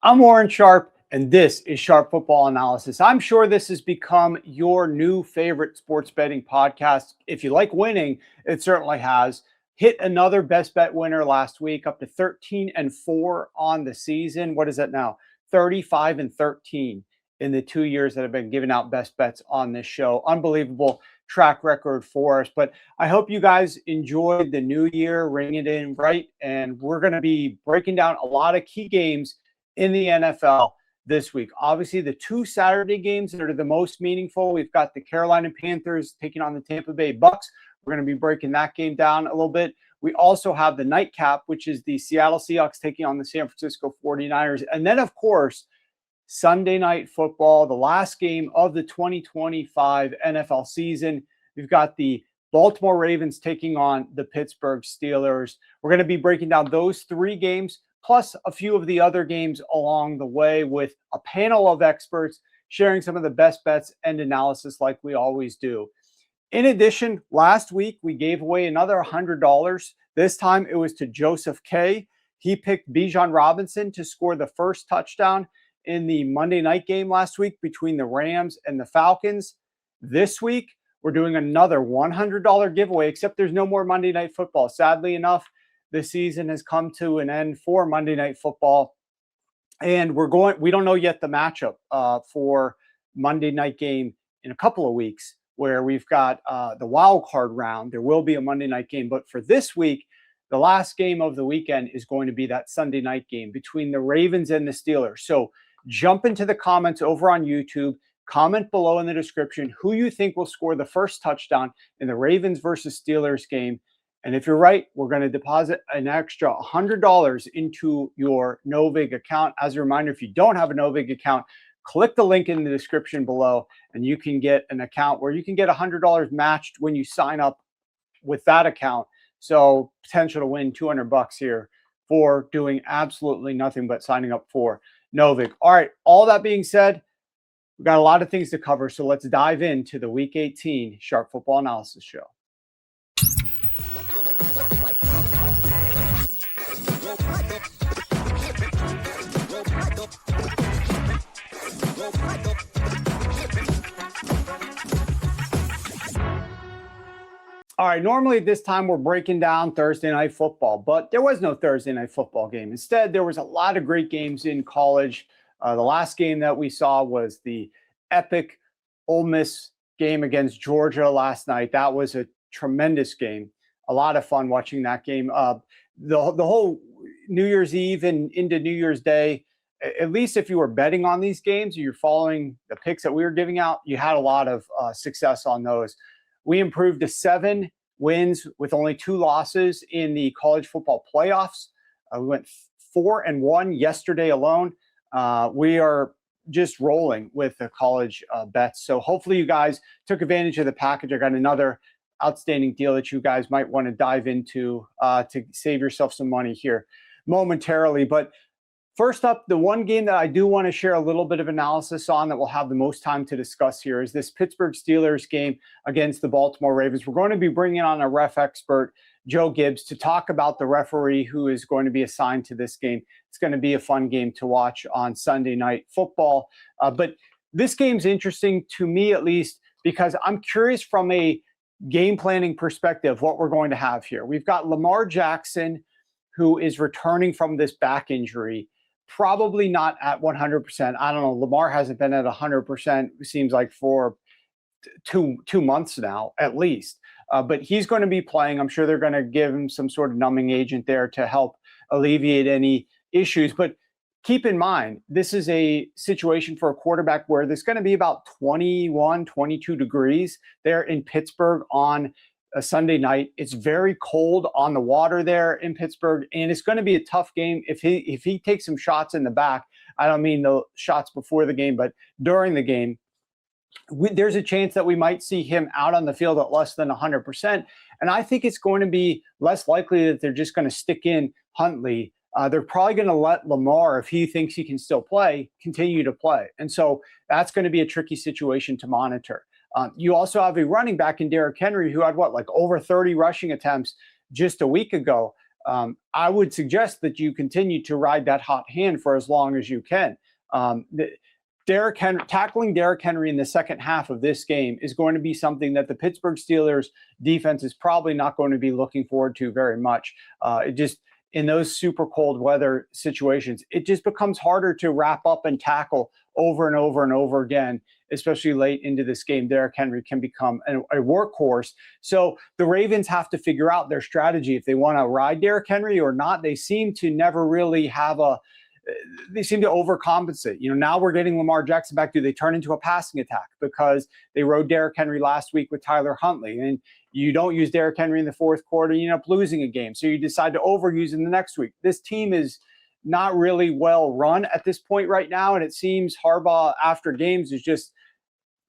I'm Warren Sharp, and this is Sharp Football Analysis. I'm sure this has become your new favorite sports betting podcast. If you like winning, it certainly has. Hit another best bet winner last week, up to 13-4 on the season. What is that now? 35-13 in the 2 years that have been giving out best bets on this show. Unbelievable track record for us. But I hope you guys enjoyed the new year, ringing it in right. And we're going to be breaking down a lot of key games in the NFL this week. Obviously, the two Saturday games that are the most meaningful. We've got the Carolina Panthers taking on the Tampa Bay Bucks. We're going to be breaking that game down a little bit. We also have the nightcap, which is the Seattle Seahawks taking on the San Francisco 49ers. And then, of course, Sunday Night Football, the last game of the 2025 NFL season. We've got the Baltimore Ravens taking on the Pittsburgh Steelers. We're going to be breaking down those three games, plus a few of the other games along the way with a panel of experts sharing some of the best bets and analysis like we always do. In addition, last week we gave away another $100. This time it was to Joseph K. He picked Bijan Robinson to score the first touchdown in the Monday night game last week between the Rams and the Falcons. This week, we're doing another $100 giveaway, except there's no more Monday Night Football. Sadly enough, the season has come to an end for Monday Night Football. And we don't know yet the matchup for Monday night game in a couple of weeks, where we've got the wild card round. There will be a Monday night game. But for this week, the last game of the weekend is going to be that Sunday night game between the Ravens and the Steelers. So jump into the comments over on YouTube. Comment below in the description who you think will score the first touchdown in the Ravens versus Steelers game. And if you're right, we're going to deposit an extra $100 into your Novig account. As a reminder, if you don't have a Novig account, click the link in the description below and you can get an account where you can get $100 matched when you sign up with that account. So potential to win $200 here for doing absolutely nothing but signing up for Novig. All right, all that being said, we've got a lot of things to cover, so let's dive into the Week 18 Sharp Football Analysis Show. All right, normally at this time we're breaking down Thursday Night Football, but there was no Thursday Night Football game. Instead, there was a lot of great games in college. The last game that we saw was the epic Ole Miss game against Georgia last night. That was a tremendous game. A lot of fun watching that game. The whole New Year's Eve and into New Year's Day, at least if you were betting on these games, you're following the picks that we were giving out, you had a lot of success on those. We improved to 7 wins with only 2 losses in the college football playoffs. We went 4-1 yesterday alone. We are just rolling with the college bets. So hopefully you guys took advantage of the package. I got another outstanding deal that you guys might want to dive into to save yourself some money here momentarily. But first up, the one game that I do want to share a little bit of analysis on that we'll have the most time to discuss here is this Pittsburgh Steelers game against the Baltimore Ravens. We're going to be bringing on a ref expert, Joe Gibbs, to talk about the referee who is going to be assigned to this game. It's going to be a fun game to watch on Sunday Night Football. But this game's interesting to me, at least, because I'm curious from a game planning perspective what we're going to have here. We've got Lamar Jackson, who is returning from this back injury. Probably not at 100%. I don't know. Lamar hasn't been at 100%, it seems like, for two months now, at least. But he's going to be playing. I'm sure they're going to give him some sort of numbing agent there to help alleviate any issues. But keep in mind, this is a situation for a quarterback where there's going to be about 21, 22 degrees there in Pittsburgh on a Sunday night. It's very cold on the water there in Pittsburgh, and it's going to be a tough game if he takes some shots in the back. I don't mean the shots before the game, but during the game, there's a chance that we might see him out on the field at less than 100%. And I think it's going to be less likely that they're just going to stick in Huntley. They're probably going to let Lamar, if he thinks he can still play, continue to play. And so that's going to be a tricky situation to monitor. You also have a running back in Derrick Henry who had over 30 rushing attempts just a week ago. I would suggest that you continue to ride that hot hand for as long as you can. Tackling Derrick Henry in the second half of this game is going to be something that the Pittsburgh Steelers defense is probably not going to be looking forward to very much. In those super cold weather situations, it just becomes harder to wrap up and tackle over and over and over again, especially late into this game. Derrick Henry can become a workhorse. So the Ravens have to figure out their strategy if they want to ride Derrick Henry or not. They seem to never really have they seem to overcompensate. Now we're getting Lamar Jackson back. Do they turn into a passing attack because they rode Derrick Henry last week with Tyler Huntley? And you don't use Derrick Henry in the fourth quarter, you end up losing a game. So you decide to overuse him the next week. This team is not really well run at this point right now. And it seems Harbaugh after games is just,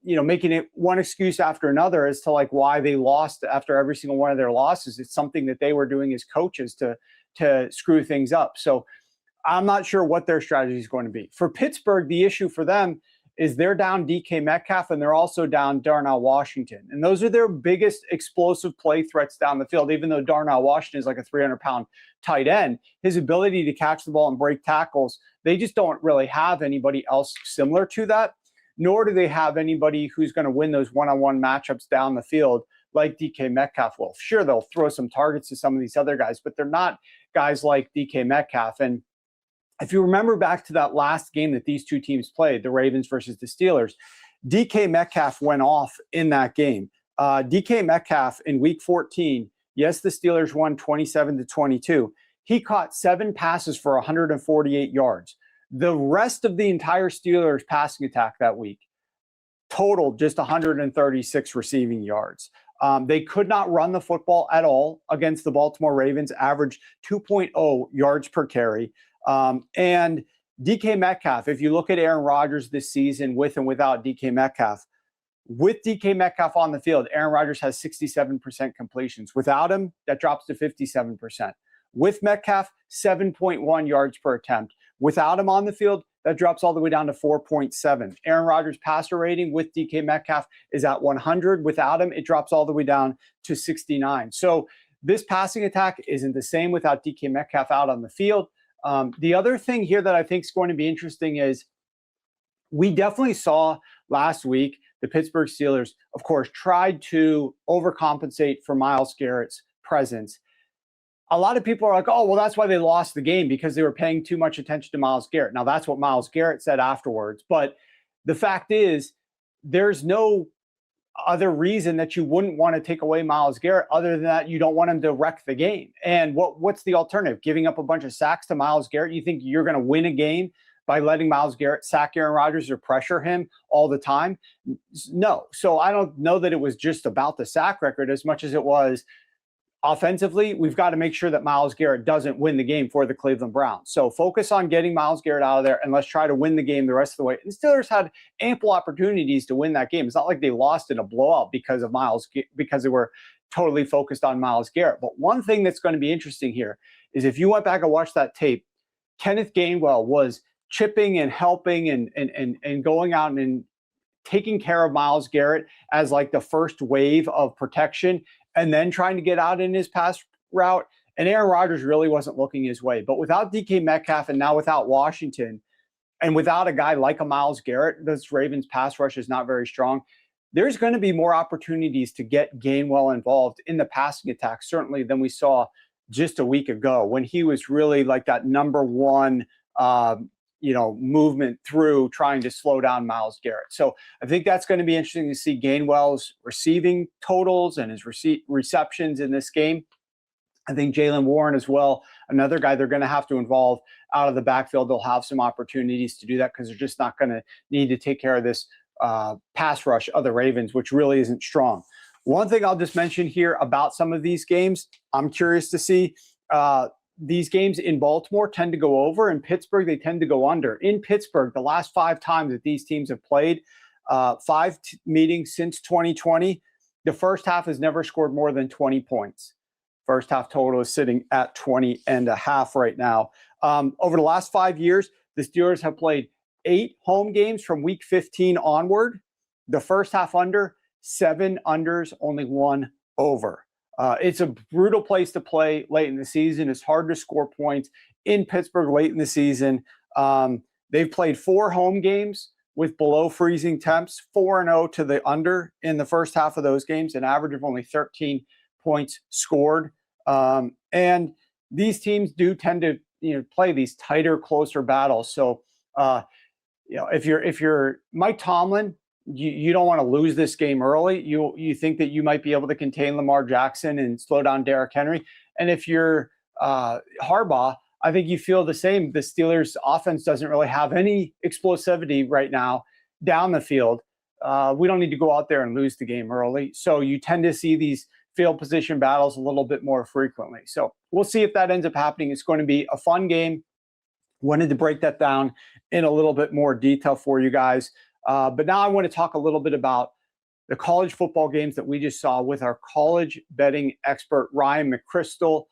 making it one excuse after another as to why they lost after every single one of their losses. It's something that they were doing as coaches to screw things up. So I'm not sure what their strategy is going to be. For Pittsburgh, the issue for them is they're down DK Metcalf and they're also down Darnell Washington. And those are their biggest explosive play threats down the field. Even though Darnell Washington is like a 300-pound tight end, his ability to catch the ball and break tackles, they just don't really have anybody else similar to that, nor do they have anybody who's going to win those one-on-one matchups down the field like DK Metcalf will. Sure, they'll throw some targets to some of these other guys, but they're not guys like DK Metcalf. And if you remember back to that last game that these two teams played, the Ravens versus the Steelers, DK Metcalf went off in that game. DK Metcalf in week 14, yes, the Steelers won 27-22. He caught 7 passes for 148 yards. The rest of the entire Steelers passing attack that week totaled just 136 receiving yards. They could not run the football at all against the Baltimore Ravens, averaged 2.0 yards per carry. And DK Metcalf, if you look at Aaron Rodgers this season with and without DK Metcalf, with DK Metcalf on the field, Aaron Rodgers has 67% completions. Without him, that drops to 57%. With Metcalf, 7.1 yards per attempt. Without him on the field, that drops all the way down to 4.7. Aaron Rodgers' passer rating with DK Metcalf is at 100. Without him, it drops all the way down to 69. So this passing attack isn't the same without DK Metcalf out on the field. The other thing here that I think is going to be interesting is we definitely saw last week the Pittsburgh Steelers, of course, tried to overcompensate for Myles Garrett's presence. A lot of people are like, oh, well, that's why they lost the game because they were paying too much attention to Myles Garrett. Now, that's what Myles Garrett said afterwards. But the fact is, there's no other reason that you wouldn't want to take away Myles Garrett other than that you don't want him to wreck the game. And what's the alternative? Giving up a bunch of sacks to Myles Garrett? You think you're going to win a game by letting Myles Garrett sack Aaron Rodgers or pressure him all the time? No. So I don't know that it was just about the sack record as much as it was offensively. We've got to make sure that Myles Garrett doesn't win the game for the Cleveland Browns. So focus on getting Myles Garrett out of there and let's try to win the game the rest of the way. And the Steelers had ample opportunities to win that game. It's not like they lost in a blowout because they were totally focused on Myles Garrett. But one thing that's going to be interesting here is if you went back and watched that tape, Kenneth Gainwell was chipping and helping and going out and taking care of Myles Garrett as like the first wave of protection and then trying to get out in his pass route. And Aaron Rodgers really wasn't looking his way. But without DK Metcalf and now without Washington and without a guy like a Myles Garrett, this Ravens pass rush is not very strong. There's going to be more opportunities to get Gainwell involved in the passing attack, certainly than we saw just a week ago when he was really like that number one movement through trying to slow down Myles Garrett. So I think that's going to be interesting to see Gainwell's receiving totals and his receptions in this game. I think Jaylen Warren as well, another guy they're going to have to involve out of the backfield. They'll have some opportunities to do that because they're just not going to need to take care of this pass rush of the Ravens, which really isn't strong. One thing I'll just mention here about some of these games, I'm curious to see these games in Baltimore tend to go over. In Pittsburgh, they tend to go under. In Pittsburgh, the last 5 times that these teams have played, 5 meetings since 2020, the first half has never scored more than 20 points. First half total is sitting at 20.5 right now. Over the last 5 years, the Steelers have played 8 home games from week 15 onward. The first half under, 7 unders, only 1 over. It's a brutal place to play late in the season. It's hard to score points in Pittsburgh late in the season. They've played 4 home games with below freezing temps, 4-0 to the under in the first half of those games, an average of only 13 points scored. And these teams do tend to play these tighter, closer battles. So if you're Mike Tomlin, you don't want to lose this game early. You think that you might be able to contain Lamar Jackson and slow down Derrick Henry. And if you're Harbaugh, I think you feel the same. The Steelers' offense doesn't really have any explosivity right now down the field. We don't need to go out there and lose the game early. So you tend to see these field position battles a little bit more frequently. So we'll see if that ends up happening. It's going to be a fun game. Wanted to break that down in a little bit more detail for you guys. But now I want to talk a little bit about the college football games that we just saw with our college betting expert, Ryan McCrystal.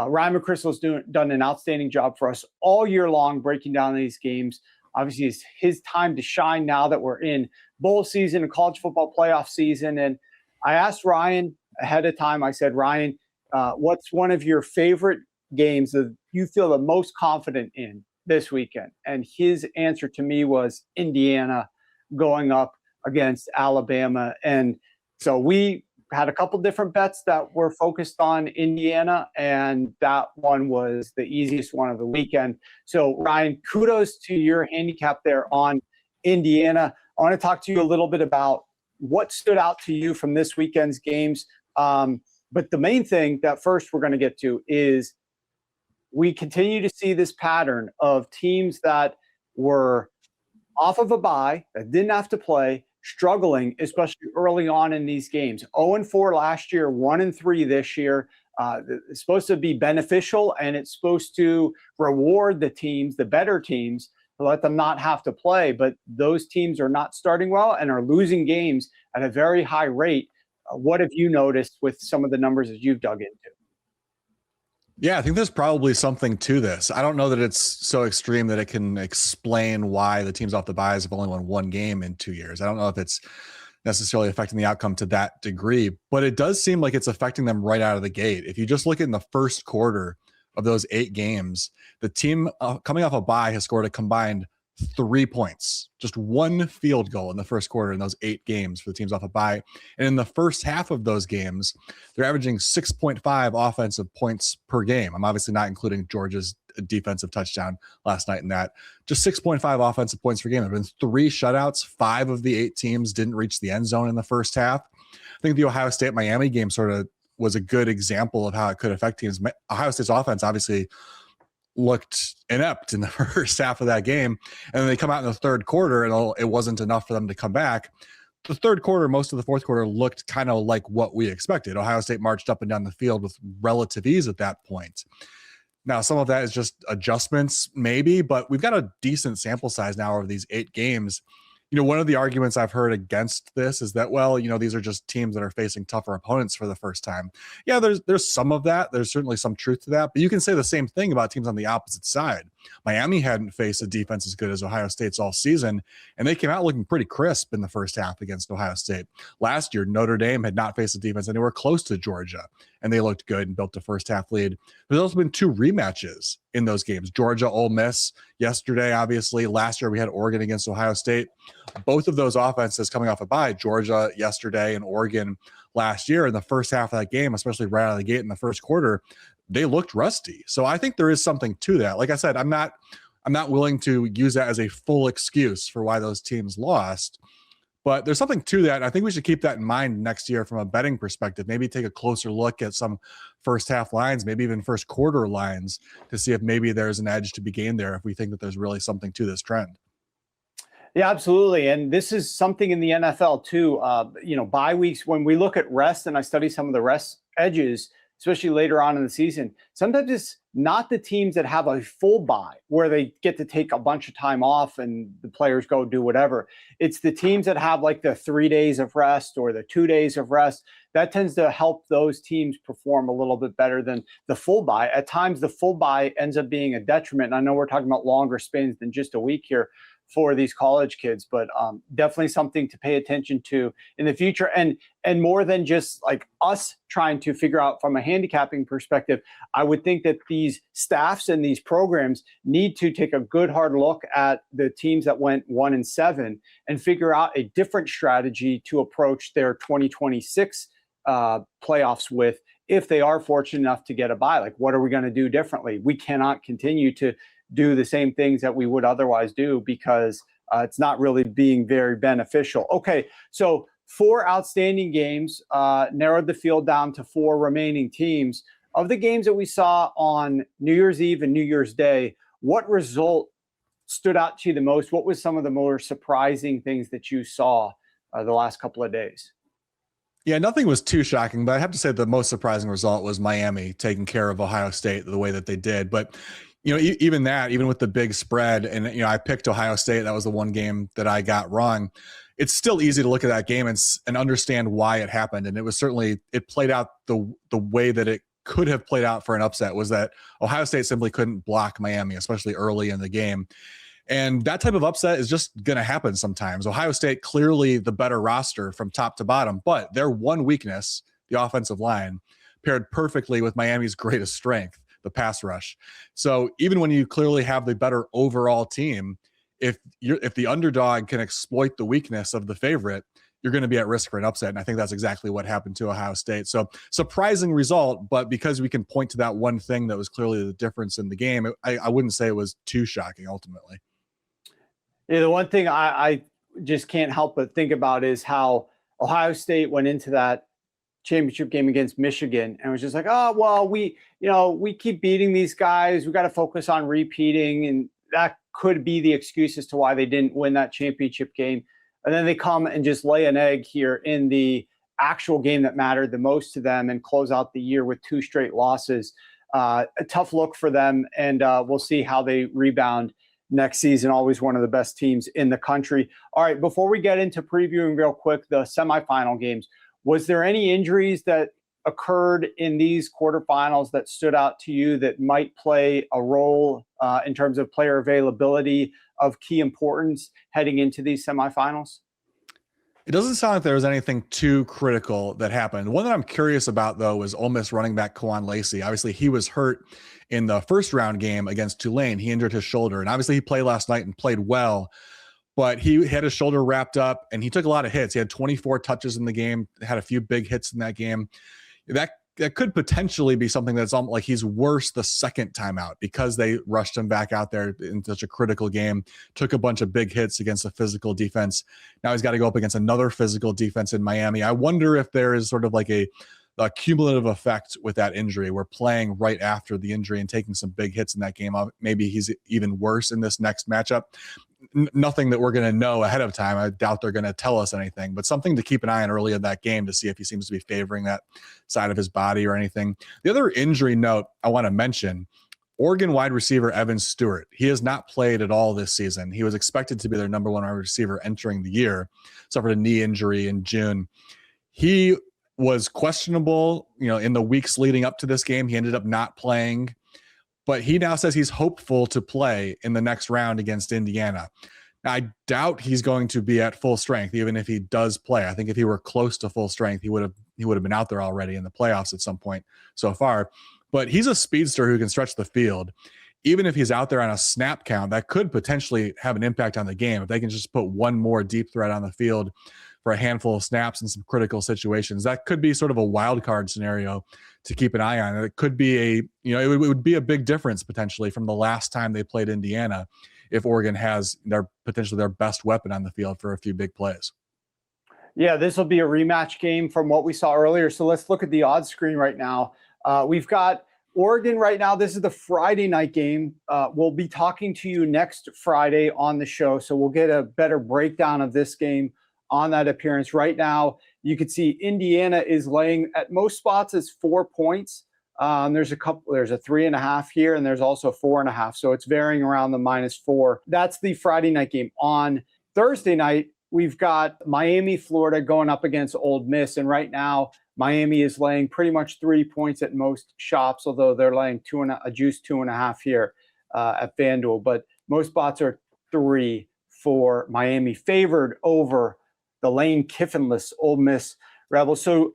Ryan McCrystal has done an outstanding job for us all year long, breaking down these games. Obviously, it's his time to shine now that we're in bowl season and college football playoff season. And I asked Ryan ahead of time, I said, Ryan, what's one of your favorite games that you feel the most confident in this weekend? And his answer to me was Indiana going up against Alabama. And so we had a couple different bets that were focused on Indiana, and that one was the easiest one of the weekend. So Ryan, kudos to your handicap there on Indiana. I want to talk to you a little bit about what stood out to you from this weekend's games. But the main thing that first we're going to get to is we continue to see this pattern of teams that were off of a bye, that didn't have to play, struggling, especially early on in these games. 0-4 last year, 1-3 this year. It's supposed to be beneficial, and it's supposed to reward the teams, the better teams, to let them not have to play. But those teams are not starting well and are losing games at a very high rate. What have you noticed with some of the numbers that you've dug into? Yeah, I think there's probably something to this. I don't know that it's so extreme that it can explain why the teams off the buys have only won 1 game in 2 years. I don't know if it's necessarily affecting the outcome to that degree, but it does seem like it's affecting them right out of the gate. If you just look in the first quarter of those 8 games, the team coming off a bye has scored a combined 3 points, just 1 field goal in the first quarter in those 8 games for the teams off a bye. And in the first half of those games, they're averaging 6.5 offensive points per game. I'm obviously not including Georgia's defensive touchdown last night in that. Just 6.5 offensive points per game. There have been 3 shutouts. 5 of the 8 teams didn't reach the end zone in the first half. I think the Ohio State-Miami game sort of was a good example of how it could affect teams. Ohio State's offense obviously looked inept in the first half of that game, and then they come out in the third quarter and it wasn't enough for them to come back. The third quarter, most of the fourth quarter looked kind of like what we expected. Ohio State marched up and down the field with relative ease at that point. Now, some of that is just adjustments maybe, but we've got a decent sample size now of these 8 games. One of the arguments I've heard against this is that, well, these are just teams that are facing tougher opponents for the first time. Yeah, there's some of that. There's certainly some truth to that, but you can say the same thing about teams on the opposite side. Miami hadn't faced a defense as good as Ohio State's all season, and they came out looking pretty crisp in the first half against Ohio State. Last year, Notre Dame had not faced a defense anywhere close to Georgia, and they looked good and built a first half lead. There's also been 2 rematches in those games. Georgia, Ole Miss yesterday, obviously. Last year we had Oregon against Ohio State. Both of those offenses coming off a bye, Georgia yesterday and Oregon last year, in the first half of that game, especially right out of the gate in the first quarter, they looked rusty. So I think there is something to that. Like I said, I'm not willing to use that as a full excuse for why those teams lost, but there's something to that. I think we should keep that in mind next year from a betting perspective. Maybe take a closer look at some first half lines, maybe even first quarter lines, to see if maybe there's an edge to be gained there if we think that there's really something to this trend. Yeah, absolutely. And this is something in the NFL too. Bye weeks, when we look at rest, and I study some of the rest edges, especially later on in the season, sometimes it's not the teams that have a full bye where they get to take a bunch of time off and the players go do whatever. It's the teams that have like the 3 days of rest or the 2 days of rest. That tends to help those teams perform a little bit better than the full bye. At times, the full bye ends up being a detriment. And I know we're talking about longer spins than just a week here for these college kids, but definitely something to pay attention to in the future. And more than just like us trying to figure out from a handicapping perspective, I would think that these staffs and these programs need to take a good hard look at the teams that went 1-7 and figure out a different strategy to approach their 2026 playoffs with, if they are fortunate enough to get a bye. Like, what are we going to do differently? We cannot continue to do the same things that we would otherwise do, because it's not really being very beneficial. Okay, so 4 outstanding games, narrowed the field down to 4 remaining teams. Of the games that we saw on New Year's Eve and New Year's Day, what result stood out to you the most? What was some of the more surprising things that you saw the last couple of days? Yeah, nothing was too shocking, but I have to say the most surprising result was Miami taking care of Ohio State the way that they did. But even with the big spread, and I picked Ohio State, that was the one game that I got wrong. It's still easy to look at that game and understand why it happened. And it played out the way that it could have played out for an upset, was that Ohio State simply couldn't block Miami, especially early in the game. And that type of upset is just going to happen sometimes. Ohio State, clearly the better roster from top to bottom, but their one weakness, the offensive line, paired perfectly with Miami's greatest strength, the pass rush. So even when you clearly have the better overall team, if the underdog can exploit the weakness of the favorite, you're going to be at risk for an upset. And I think that's exactly what happened to Ohio State. So surprising result, but because we can point to that one thing that was clearly the difference in the game, I wouldn't say it was too shocking ultimately. Yeah, the one thing I just can't help but think about is how Ohio State went into that championship game against Michigan and was just like, oh, well, we keep beating these guys. We got to focus on repeating. And that could be the excuse as to why they didn't win that championship game. And then they come and just lay an egg here in the actual game that mattered the most to them and close out the year with 2 straight losses. A tough look for them, and we'll see how they rebound next season. Always one of the best teams in the country. All right, before we get into previewing real quick the semifinal games, was there any injuries that occurred in these quarterfinals that stood out to you that might play a role in terms of player availability of key importance heading into these semifinals? It doesn't sound like there was anything too critical that happened. One that I'm curious about, though, was Ole Miss running back Kwan Lacey. Obviously, he was hurt in the first round game against Tulane. He injured his shoulder, and obviously he played last night and played well, but he had his shoulder wrapped up and he took a lot of hits. He had 24 touches in the game, had a few big hits in that game. That could potentially be something that's like he's worse the second time out, because they rushed him back out there in such a critical game, took a bunch of big hits against a physical defense. Now he's got to go up against another physical defense in Miami. I wonder if there is sort of like a cumulative effect with that injury. We're playing right after the injury and taking some big hits in that game. Maybe he's even worse in this next matchup. Nothing that we're going to know ahead of time. I doubt they're going to tell us anything, but something to keep an eye on early in that game to see if he seems to be favoring that side of his body or anything. The other injury note I want to mention, Oregon wide receiver Evan Stewart. He has not played at all this season. He was expected to be their number 1 wide receiver entering the year, suffered a knee injury in June. He was questionable, in the weeks leading up to this game. He ended up not playing, but he now says he's hopeful to play in the next round against Indiana. Now, I doubt he's going to be at full strength, even if he does play. I think if he were close to full strength, he would have been out there already in the playoffs at some point so far. But he's a speedster who can stretch the field. Even if he's out there on a snap count, that could potentially have an impact on the game. If they can just put one more deep threat on the field for a handful of snaps in some critical situations, that could be sort of a wild card scenario to keep an eye on. It could be it would be a big difference potentially from the last time they played Indiana if Oregon has potentially their best weapon on the field for a few big plays. Yeah, this will be a rematch game from what we saw earlier. So let's look at the odds screen right now. We've got Oregon right now. This is the Friday night game. We'll be talking to you next Friday on the show, so we'll get a better breakdown of this game on that appearance. Right now, you can see Indiana is laying at most spots as 4 points. There's a 3.5 here, and there's also 4.5. So it's varying around the -4. That's the Friday night game. On Thursday night, we've got Miami, Florida going up against Ole Miss. And right now, Miami is laying pretty much 3 points at most shops, although they're laying a juice 2.5 here at FanDuel. But most spots are 3, for Miami, favored over the Lane Kiffinless Ole Miss Rebels. So,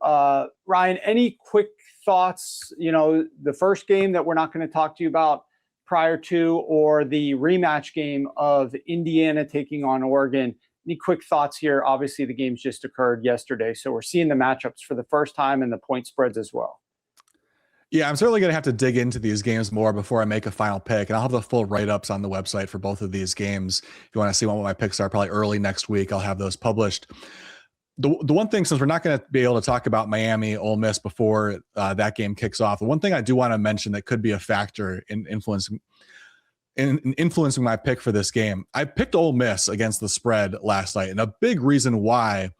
Ryan, any quick thoughts? The first game that we're not going to talk to you about prior to, or the rematch game of Indiana taking on Oregon. Any quick thoughts here? Obviously, the games just occurred yesterday, so we're seeing the matchups for the first time and the point spreads as well. Yeah, I'm certainly going to have to dig into these games more before I make a final pick. And I'll have the full write-ups on the website for both of these games. If you want to see what my picks are, probably early next week, I'll have those published. The one thing, since we're not going to be able to talk about Miami, Ole Miss before that game kicks off, the one thing I do want to mention that could be a factor in influencing my pick for this game, I picked Ole Miss against the spread last night. And a big reason why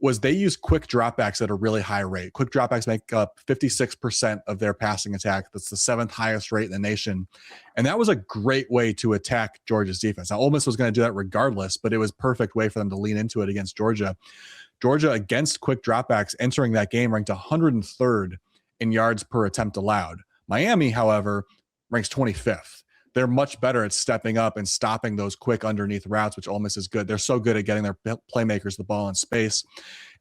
was they use quick dropbacks at a really high rate. Quick dropbacks make up 56% of their passing attack. That's the 7th highest rate in the nation. And that was a great way to attack Georgia's defense. Now, Ole Miss was going to do that regardless, but it was a perfect way for them to lean into it against Georgia. Georgia, against quick dropbacks, entering that game, ranked 103rd in yards per attempt allowed. Miami, however, ranks 25th. They're much better at stepping up and stopping those quick underneath routes, which Ole Miss is good. They're so good at getting their playmakers the ball in space.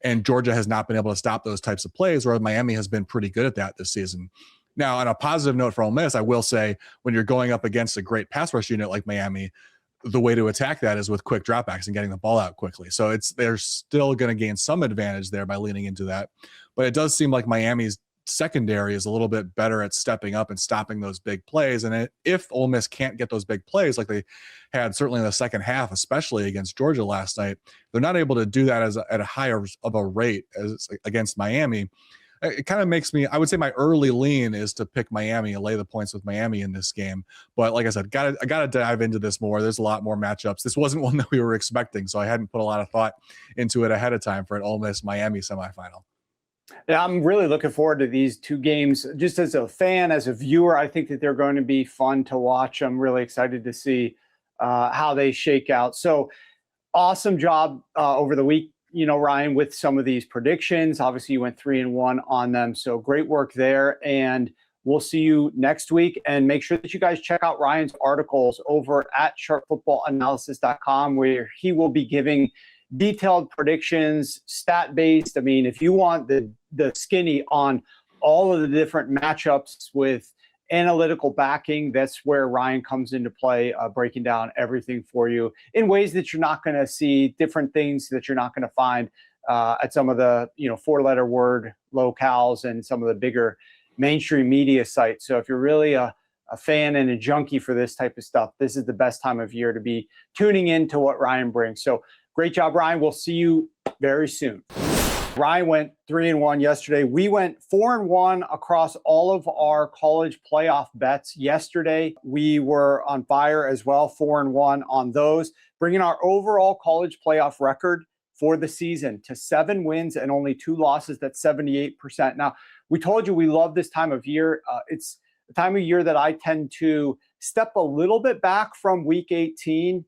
And Georgia has not been able to stop those types of plays, whereas Miami has been pretty good at that this season. Now, on a positive note for Ole Miss, I will say when you're going up against a great pass rush unit like Miami, the way to attack that is with quick dropbacks and getting the ball out quickly. So they're still going to gain some advantage there by leaning into that. But it does seem like Miami's secondary is a little bit better at stepping up and stopping those big plays. And if Ole Miss can't get those big plays like they had certainly in the second half, especially against Georgia last night, they're not able to do that at a higher of a rate as against Miami. It kind of makes me, I would say my early lean is to pick Miami and lay the points with Miami in this game. But like I said, I got to dive into this more. There's a lot more matchups. This wasn't one that we were expecting, so I hadn't put a lot of thought into it ahead of time for an Ole Miss Miami semifinal. Yeah, I'm really looking forward to these two games. Just as a fan, as a viewer, I think that they're going to be fun to watch. I'm really excited to see how they shake out. So awesome job over the week, Ryan, with some of these predictions. Obviously, you went 3-1 on them. So great work there. And we'll see you next week. And make sure that you guys check out Ryan's articles over at sharpfootballanalysis.com, where he will be giving detailed predictions, stat-based. I mean, if you want the skinny on all of the different matchups with analytical backing, that's where Ryan comes into play, breaking down everything for you in ways that you're not going to see, different things that you're not going to find at some of the 4-letter word locales and some of the bigger mainstream media sites. So if you're really a fan and a junkie for this type of stuff, this is the best time of year to be tuning into what Ryan brings. So great job, Ryan. We'll see you very soon. Ryan went 3-1 yesterday. We went 4-1 across all of our college playoff bets yesterday. We were on fire as well, 4-1 on those, bringing our overall college playoff record for the season to 7 wins and only 2 losses. That's 78%. Now, we told you we love this time of year. It's the time of year that I tend to step a little bit back from week 18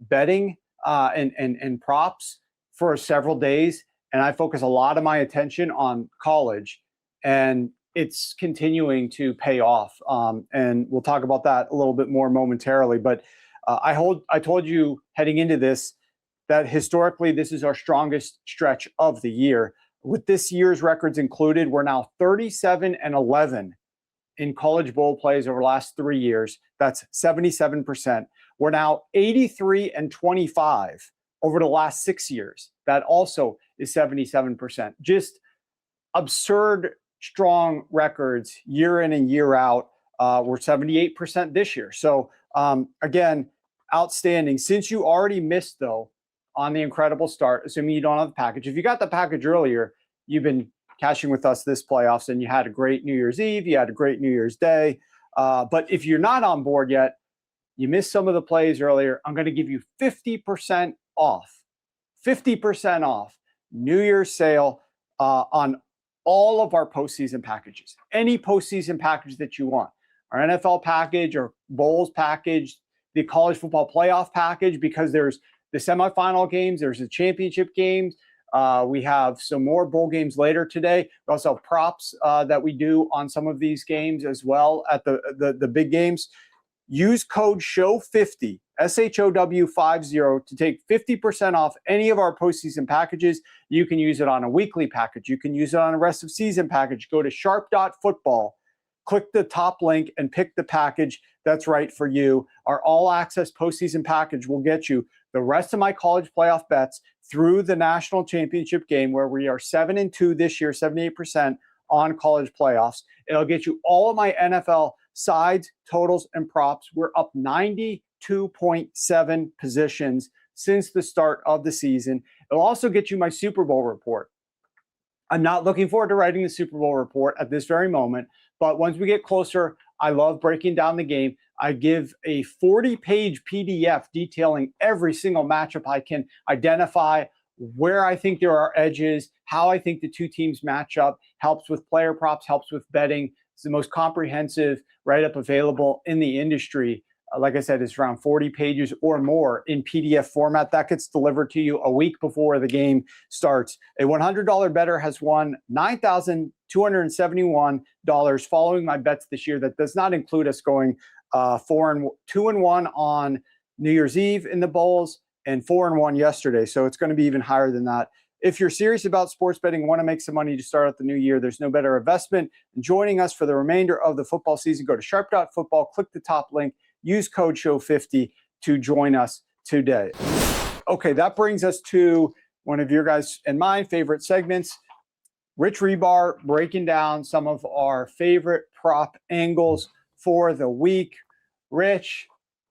betting and props for several days. And I focus a lot of my attention on college, and it's continuing to pay off. And we'll talk about that a little bit more momentarily. But I told you heading into this that historically this is our strongest stretch of the year. With this year's records included, we're now 37-11 in college bowl plays over the last 3 years. That's 77%. We're now 83-25 over the last 6 years. That also is 77%. Just absurd strong records year in and year out. We're 78% this year. So again, outstanding. Since you already missed, though, on the incredible start, assuming you don't have the package. If you got the package earlier, you've been cashing with us this playoffs, and you had a great New Year's Eve. You had a great New Year's Day. But if you're not on board yet, you missed some of the plays earlier, I'm going to give you 50% off. 50% off New Year's sale on all of our postseason packages. Any postseason package that you want. Our NFL package, or Bowls package, the college football playoff package, because there's the semifinal games, there's the championship games. We have some more bowl games later today. We also have props that we do on some of these games as well at the big games. Use code SHOW50 SHOW50 to take 50% off any of our postseason packages. You can use it on a weekly package. You can use it on a rest of season package. Go to sharp.football, click the top link, and pick the package that's right for you. Our all-access postseason package will get you the rest of my college playoff bets through the national championship game, where we are 7-2 this year, 78% on college playoffs. It'll get you all of my NFL sides, totals, and props. We're up 92.7 positions since the start of the season. It'll also get you my Super Bowl report. I'm not looking forward to writing the Super Bowl report at this very moment, but once we get closer, I love breaking down the game. I give a 40-page PDF detailing every single matchup. I can identify where I think there are edges, how I think the two teams match up, helps with player props, helps with betting. It's the most comprehensive write-up available in the industry. Like I said, it's around 40 pages or more in PDF format. That gets delivered to you a week before the game starts. A $100 bettor has won $9,271 following my bets this year. That does not include us going 2-1 on New Year's Eve in the bowls and 4-1 yesterday. So it's going to be even higher than that. If you're serious about sports betting, want to make some money to start out the new year, there's no better investment than joining us for the remainder of the football season. Go to sharp.football, click the top link, use code SHOW50 to join us today. Okay, that brings us to one of your guys and mine favorite segments, Rich Rebar breaking down some of our favorite prop angles for the week. Rich,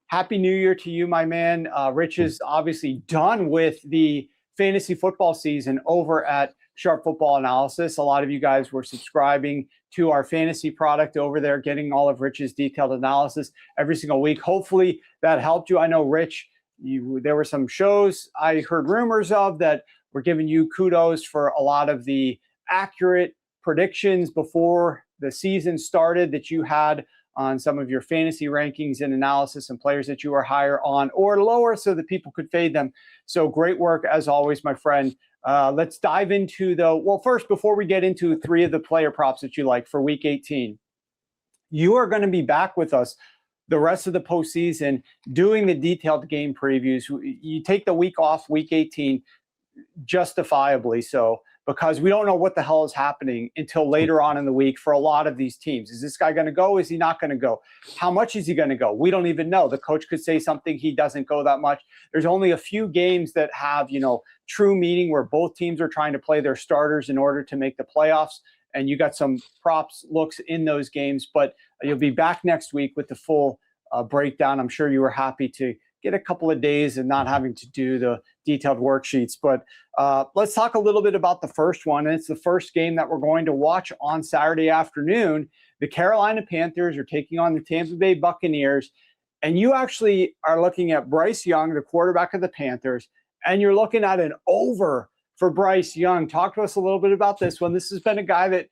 Happy New Year to you, my man. Rich is obviously done with the fantasy football season over at Sharp Football Analysis. A lot of you guys were subscribing to our fantasy product over there, getting all of Rich's detailed analysis every single week. Hopefully that helped you. I know, Rich, there were some shows I heard rumors of that were giving you kudos for a lot of the accurate predictions before the season started that you had on some of your fantasy rankings and analysis and players that you were higher on or lower so that people could fade them. So great work as always, my friend. Let's dive into first, before we get into three of the player props that you like for week 18, you are going to be back with us the rest of the postseason doing the detailed game previews. You take the week off, week 18, justifiably so, because we don't know what the hell is happening until later on in the week for a lot of these teams. Is this guy going to go? Is he not going to go? How much is he going to go? We don't even know. The coach could say something. He doesn't go that much. There's only a few games that have, true meaning where both teams are trying to play their starters in order to make the playoffs. And you got some props looks in those games, but you'll be back next week with the full breakdown. I'm sure you were happy to get a couple of days and not having to do the detailed worksheets. But let's talk a little bit about the first one. And it's the first game that we're going to watch on Saturday afternoon. The Carolina Panthers are taking on the Tampa Bay Buccaneers. And you actually are looking at Bryce Young, the quarterback of the Panthers, and you're looking at an over for Bryce Young. Talk to us a little bit about this one. This has been a guy that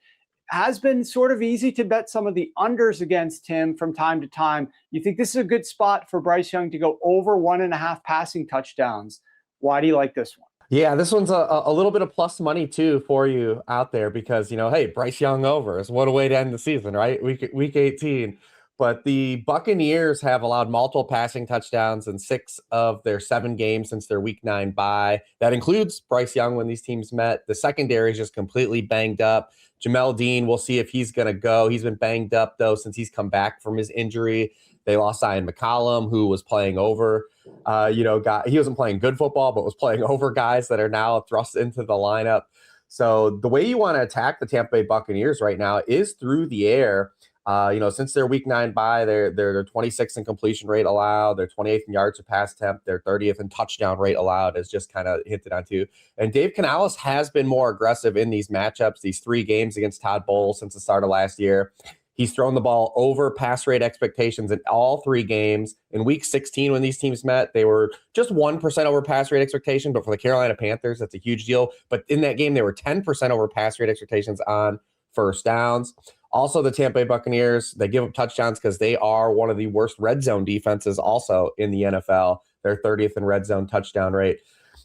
has been sort of easy to bet some of the unders against him from time to time. You think this is a good spot for Bryce Young to go over 1.5 passing touchdowns? Why do you like this one? Yeah, this one's a little bit of plus money too for you out there because, hey, Bryce Young overs. What a way to end the season, right? Week 18. But the Buccaneers have allowed multiple passing touchdowns in 6 of their 7 games since their week 9 bye. That includes Bryce Young when these teams met. The secondary is just completely banged up. Jamel Dean, we'll see if he's going to go. He's been banged up, though, since he's come back from his injury. They lost Ian McCollum, who was playing over, he wasn't playing good football, but was playing over guys that are now thrust into the lineup. So the way you want to attack the Tampa Bay Buccaneers right now is through the air. Since their week 9 bye, they're 26th in completion rate allowed. They're 28th in yards per pass attempt. They're 30th in touchdown rate allowed, as just kind of hinted on too. And Dave Canales has been more aggressive in these matchups, these 3 games against Todd Bowles since the start of last year. He's thrown the ball over pass rate expectations in all 3 games. In week 16, when these teams met, they were just 1% over pass rate expectation. But for the Carolina Panthers, that's a huge deal. But in that game, they were 10% over pass rate expectations on first downs. Also, the Tampa Bay Buccaneers, they give up touchdowns because they are one of the worst red zone defenses also in the NFL. They're 30th in red zone touchdown rate.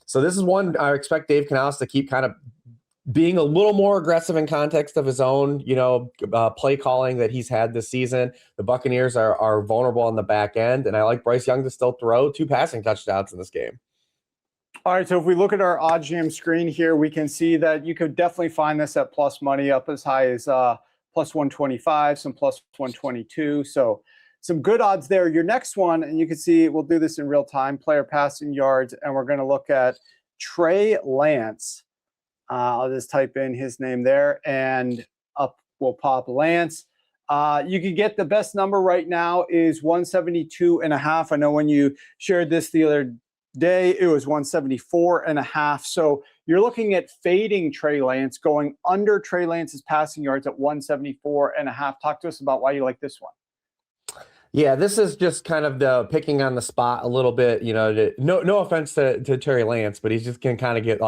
So this is one I expect Dave Canales to keep kind of being a little more aggressive in context of his own, play calling that he's had this season. The Buccaneers are vulnerable on the back end, and I like Bryce Young to still throw 2 passing touchdowns in this game. All right, so if we look at our OddsJam screen here, we can see that you could definitely find this at plus money up as high as plus 125, some plus 122. So some good odds there. Your next one, and you can see we'll do this in real time, player passing yards, and we're going to look at Trey Lance. I'll just type in his name there, and up will pop Lance. You can get the best number right now is 172.5. I know when you shared this the other day, it was 174.5. So you're looking at fading Trey Lance, going under Trey Lance's passing yards at 174.5. Talk to us about why you like this one. Yeah, this is just kind of the picking on the spot a little bit. No offense to Trey Lance, but he's just going to kind of get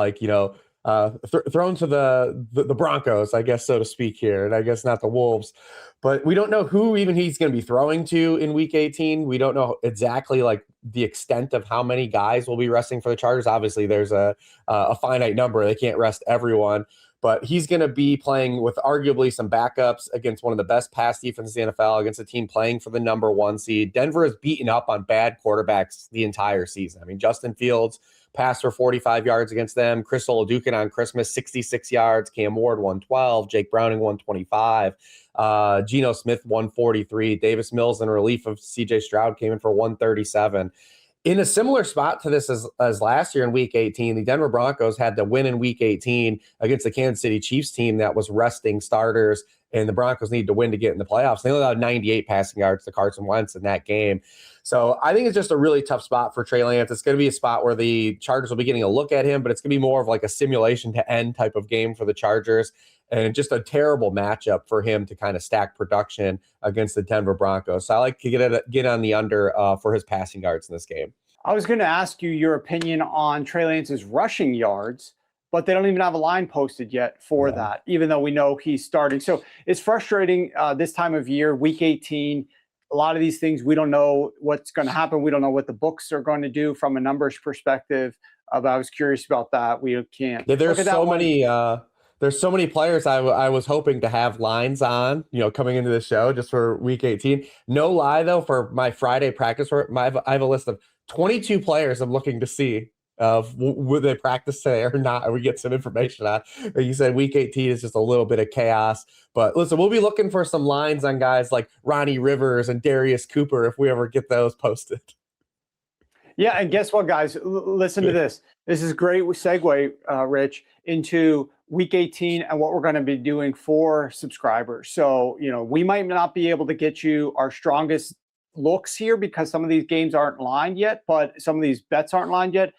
thrown to the Broncos, I guess, so to speak here, and I guess not the Wolves. But we don't know who even he's going to be throwing to in Week 18. We don't know exactly the extent of how many guys will be resting for the Chargers. Obviously, there's a finite number. They can't rest everyone. But he's going to be playing with arguably some backups against one of the best pass defenses in the NFL, against a team playing for the number 1 seed. Denver has beaten up on bad quarterbacks the entire season. I mean, Justin Fields passed for 45 yards against them. McCrystal on Christmas, 66 yards. Cam Ward, 112. Jake Browning, 125. Geno Smith, 143. Davis Mills, in relief of C.J. Stroud, came in for 137. In a similar spot to this as last year in Week 18, the Denver Broncos had to win in Week 18 against the Kansas City Chiefs team that was resting starters, and the Broncos needed to win to get in the playoffs. They only allowed 98 passing yards to Carson Wentz in that game. So I think it's just a really tough spot for Trey Lance. It's going to be a spot where the Chargers will be getting a look at him, but it's going to be more of a simulation to end type of game for the Chargers, and just a terrible matchup for him to kind of stack production against the Denver Broncos. So I like to get on the under for his passing yards in this game. I was going to ask you your opinion on Trey Lance's rushing yards, but they don't even have a line posted yet for that, even though we know he's starting. So it's frustrating this time of year, Week 18. A lot of these things, we don't know what's going to happen. We don't know what the books are going to do from a numbers perspective. But I was curious about that. We can't. Yeah, there's so many players I was hoping to have lines on, coming into the show just for Week 18. No lie, though, for my Friday practice, I have a list of 22 players I'm looking to see would they practice today or not. We get some information on. Like you said, Week 18 is just a little bit of chaos. But listen, we'll be looking for some lines on guys like Ronnie Rivers and Darius Cooper if we ever get those posted. Yeah, and guess what, guys? Listen to this. This is a great segue, Rich, into Week 18 and what we're going to be doing for subscribers. So, we might not be able to get you our strongest looks here because some of these games aren't lined yet, but some of these bets aren't lined yet.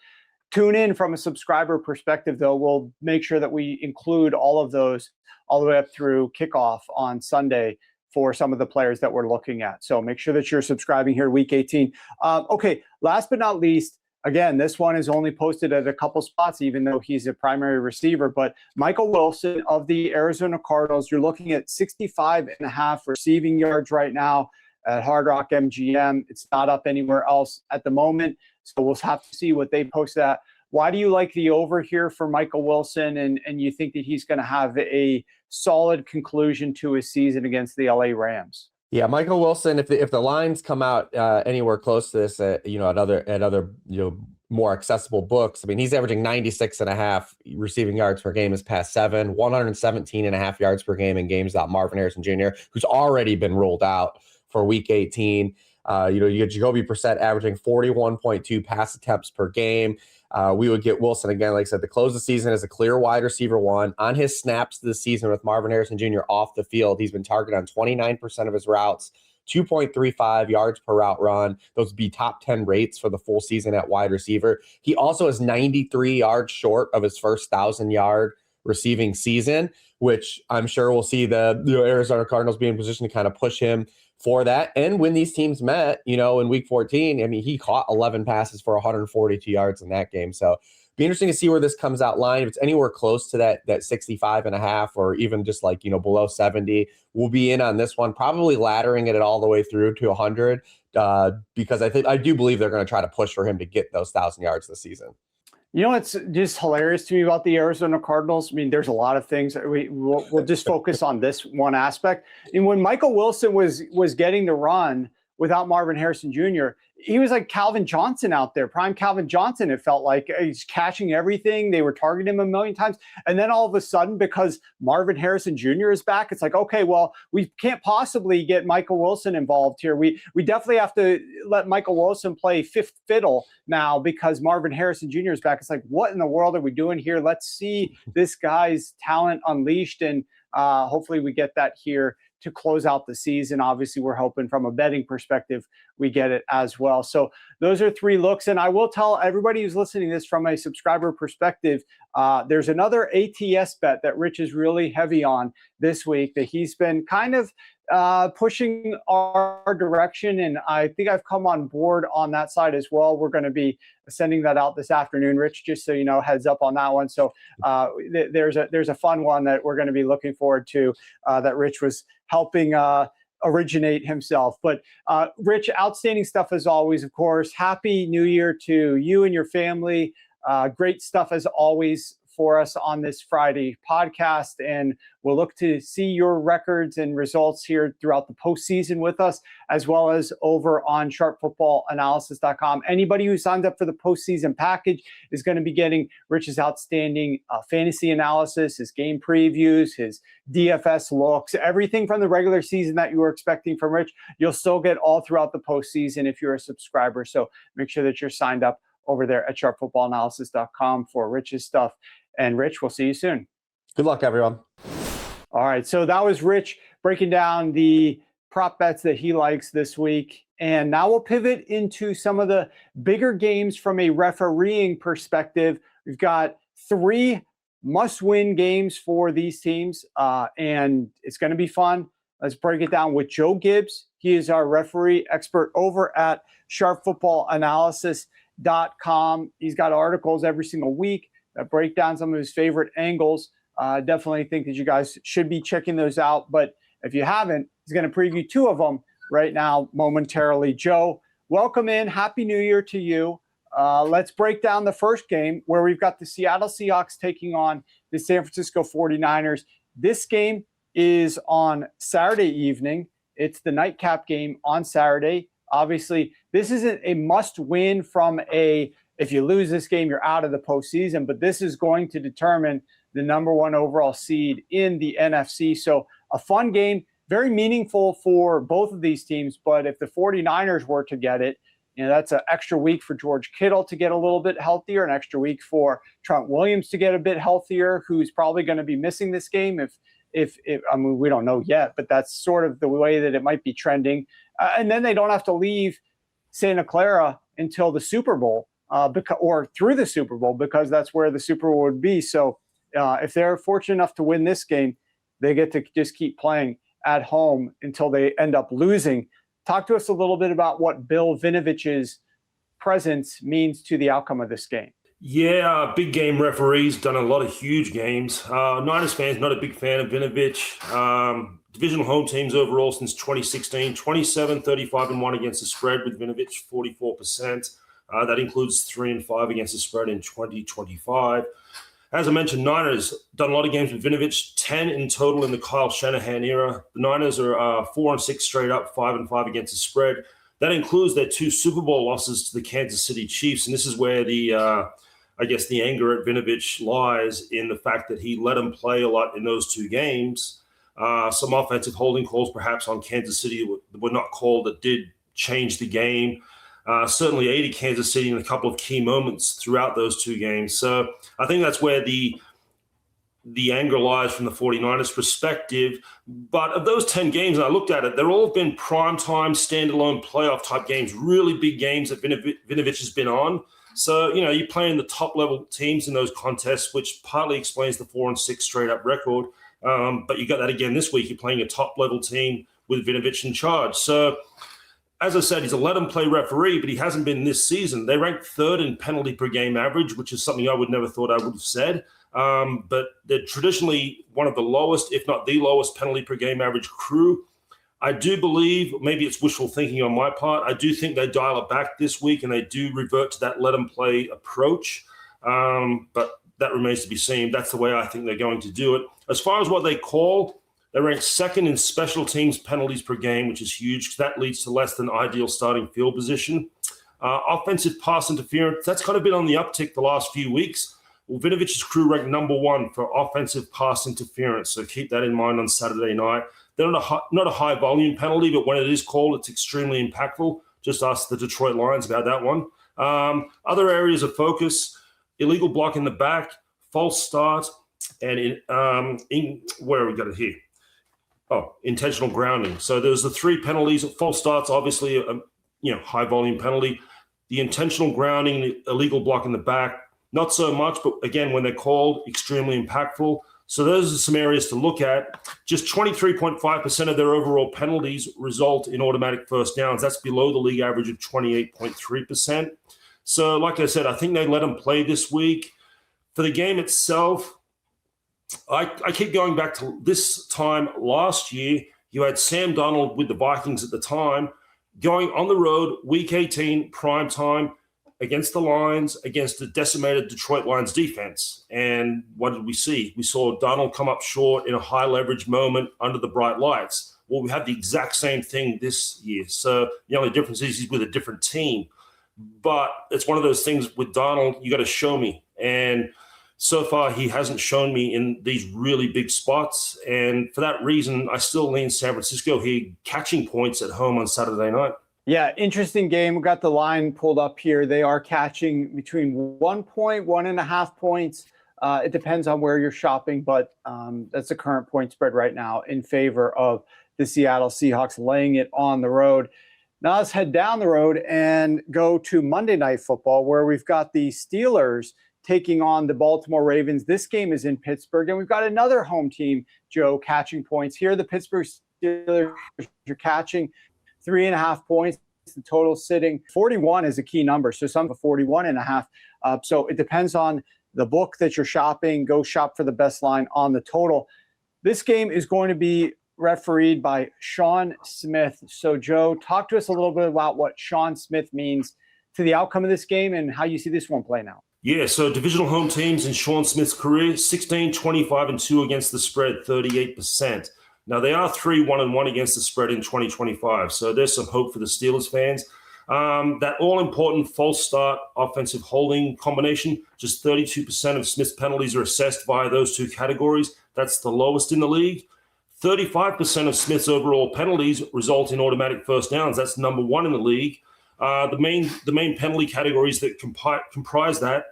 Tune in from a subscriber perspective, though. We'll make sure that we include all of those all the way up through kickoff on Sunday for some of the players that we're looking at. So make sure that you're subscribing here Week 18. Okay, last but not least, again, this one is only posted at a couple spots, even though he's a primary receiver. But Michael Wilson of the Arizona Cardinals, you're looking at 65.5 receiving yards right now at Hard Rock MGM. It's not up anywhere else at the moment. So we'll have to see what they post at. Why do you like the over here for Michael Wilson, and you think that he's going to have a solid conclusion to his season against the LA Rams? Yeah, Michael Wilson, if the lines come out anywhere close to this, at other more accessible books, I mean, he's averaging 96.5 receiving yards per game his past 7, 117.5 yards per game in games without Marvin Harrison Jr., who's already been ruled out for Week 18. You get Jacoby Brissett averaging 41.2 pass attempts per game. We would get Wilson again, like I said, to close the season as a clear wide receiver 1. On his snaps this season with Marvin Harrison Jr. off the field, he's been targeted on 29% of his routes, 2.35 yards per route run. Those would be top 10 rates for the full season at wide receiver. He also is 93 yards short of his first 1,000-yard receiving season, which I'm sure we'll see the Arizona Cardinals be in position to kind of push him for that. And when these teams met, in Week 14, I mean, he caught 11 passes for 142 yards in that game. So be interesting to see where this comes out line. If it's anywhere close to that 65.5 or even just below 70, we'll be in on this one, probably laddering it all the way through to 100 because I do believe they're going to try to push for him to get those 1,000 yards this season. You know, it's just hilarious to me about the Arizona Cardinals. I mean, there's a lot of things. We'll just focus on this one aspect. And when Michael Wilson was getting the run without Marvin Harrison Jr., he was like Calvin Johnson out there, prime Calvin Johnson. It felt like he's catching everything. They were targeting him a million times. And then all of a sudden, because Marvin Harrison Jr. is back, it's like, okay, well, we can't possibly get Michael Wilson involved here. We definitely have to let Michael Wilson play fifth fiddle now because Marvin Harrison Jr. is back. It's like, what in the world are we doing here? Let's see this guy's talent unleashed. And hopefully we get that here to close out the season. Obviously, we're hoping from a betting perspective, we get it as well. So those are 3 looks. And I will tell everybody who's listening to this from a subscriber perspective, there's another ATS bet that Rich is really heavy on this week that he's been kind of pushing our direction. And I think I've come on board on that side as well. We're going to be sending that out this afternoon, Rich, just so you know, heads up on that one. So there's a fun one that we're going to be looking forward to that Rich was helping originate himself. But Rich, outstanding stuff as always, of course. Happy New Year to you and your family. Great stuff as always for us on this Friday podcast. And we'll look to see your records and results here throughout the postseason with us, as well as over on sharpfootballanalysis.com. Anybody who signs up for the postseason package is going to be getting Rich's outstanding fantasy analysis, his game previews, his DFS looks, everything from the regular season that you were expecting from Rich. You'll still get all throughout the postseason if you're a subscriber. So make sure that you're signed up over there at sharpfootballanalysis.com for Rich's stuff. And Rich, we'll see you soon. Good luck, everyone. All right. So that was Rich breaking down the prop bets that he likes this week. And now we'll pivot into some of the bigger games from a refereeing perspective. We've got 3 must-win games for these teams, and it's going to be fun. Let's break it down with Joe Gibbs. He is our referee expert over at sharpfootballanalysis.com. He's got articles every single week that break down some of his favorite angles. Definitely think that you guys should be checking those out. But if you haven't, he's going to preview 2 of them right now momentarily. Joe, welcome in. Happy New Year to you. Let's break down the first game where we've got the Seattle Seahawks taking on the San Francisco 49ers. This game is on Saturday evening. It's the nightcap game on Saturday. Obviously, this isn't a must-win from if you lose this game, you're out of the postseason, but this is going to determine the number 1 overall seed in the NFC. So a fun game, very meaningful for both of these teams. But if the 49ers were to get it, that's an extra week for George Kittle to get a little bit healthier, an extra week for Trent Williams to get a bit healthier, who's probably going to be missing this game if I mean, we don't know yet, but that's sort of the way that it might be trending. And then they don't have to leave Santa Clara until the Super Bowl. Or through the Super Bowl, because that's where the Super Bowl would be. So if they're fortunate enough to win this game, they get to just keep playing at home until they end up losing. Talk to us a little bit about what Bill Vinovich's presence means to the outcome of this game. Yeah, big game referees, done a lot of huge games. Niners fans, not a big fan of Vinovich. Divisional home teams overall since 2016, 27, 35-1 against the spread with Vinovich, 44%. That includes 3-5 against the spread in 2025. As I mentioned, Niners done a lot of games with Vinovich, 10 in total in the Kyle Shanahan era. The Niners are 4-6 straight up, 5-5 against the spread. That includes their 2 Super Bowl losses to the Kansas City Chiefs, and this is where the anger at Vinovich lies in the fact that he let him play a lot in those 2 games. Some offensive holding calls, perhaps on Kansas City, were not called that did change the game. Certainly aided Kansas City in a couple of key moments throughout those 2 games. So I think that's where the anger lies from the 49ers perspective. But of those 10 games, and I looked at it, they're all been primetime, standalone playoff type games, really big games that Vinovich has been on. So, you're playing the top level teams in those contests, which partly explains the 4-6 straight up record. But you got that again this week. You're playing a top level team with Vinovich in charge. So, as I said, he's a let-him-play referee, but he hasn't been this season. They rank 3rd in penalty per game average, which is something I would never thought I would have said. But they're traditionally one of the lowest, if not the lowest, penalty per game average crew. I do believe, maybe it's wishful thinking on my part, I do think they dial it back this week and they do revert to that let-him-play approach. But that remains to be seen. That's the way I think they're going to do it. As far as what they call, they rank second in special teams penalties per game, which is huge because that leads to less than ideal starting field position. Offensive pass interference, that's kind of been on the uptick the last few weeks. Well, Vinovich's crew ranked number 1 for offensive pass interference, so keep that in mind on Saturday night. They're not a high volume penalty, but when it is called, it's extremely impactful. Just ask the Detroit Lions about that one. Other areas of focus, illegal block in the back, false start, and where we got it here? Oh, intentional grounding. So there's the 3 penalties. False starts, obviously, high volume penalty. The intentional grounding, the illegal block in the back, not so much, but again, when they're called, extremely impactful. So those are some areas to look at. Just 23.5% of their overall penalties result in automatic first downs. That's below the league average of 28.3%. So like I said, I think they let them play this week. For the game itself, I keep going back to this time last year. You had Sam Darnold with the Vikings at the time, going on the road, week 18, prime time, against the Lions, against the decimated Detroit Lions defense. And what did we see? We saw Darnold come up short in a high leverage moment under the bright lights. Well, we have the exact same thing this year. So the only difference is he's with a different team. But it's one of those things with Darnold, you got to show me. And so far, he hasn't shown me in these really big spots. And for that reason, I still lean San Francisco here, catching points at home on Saturday night. Yeah, interesting game. We got the line pulled up here. They are catching between 1 point, 1.5 points. It depends on where you're shopping, but that's the current point spread right now in favor of the Seattle Seahawks, laying it on the road. Now let's head down the road and go to Monday Night Football, where we've got the Steelers taking on the Baltimore Ravens. This game is in Pittsburgh, and we've got another home team, Joe, catching points. Here, the Pittsburgh Steelers are catching 3.5 points. The total sitting 41 is a key number, so some of 41.5. So it depends on the book that you're shopping. Go shop for the best line on the total. This game is going to be refereed by Sean Smith. So, Joe, talk to us a little bit about what Sean Smith means to the outcome of this game and how you see this one playing out. Yeah, so divisional home teams in Sean Smith's career, 16, 25, and 2 against the spread, 38%. Now, they are 3-1-1 against the spread in 2025, so there's some hope for the Steelers fans. That all-important false start offensive holding combination, just 32% of Smith's penalties are assessed via those 2 categories. That's the lowest in the league. 35% of Smith's overall penalties result in automatic first downs. That's number 1 in the league. The main penalty categories that comprise that: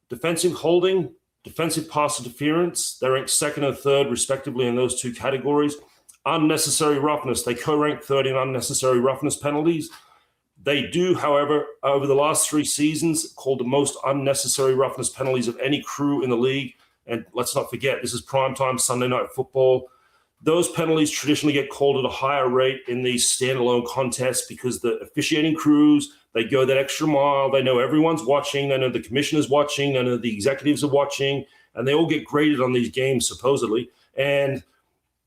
defensive holding, defensive pass interference. They rank 2nd and 3rd, respectively, in those 2 categories. Unnecessary roughness. They co-rank 3rd in unnecessary roughness penalties. They do, however, over the last 3 seasons, called the most unnecessary roughness penalties of any crew in the league. And let's not forget, this is primetime Sunday Night Football. Those penalties traditionally get called at a higher rate in these standalone contests because the officiating crews, they go that extra mile. They know everyone's watching. They know the commissioner's watching. They know the executives are watching. And they all get graded on these games, supposedly. And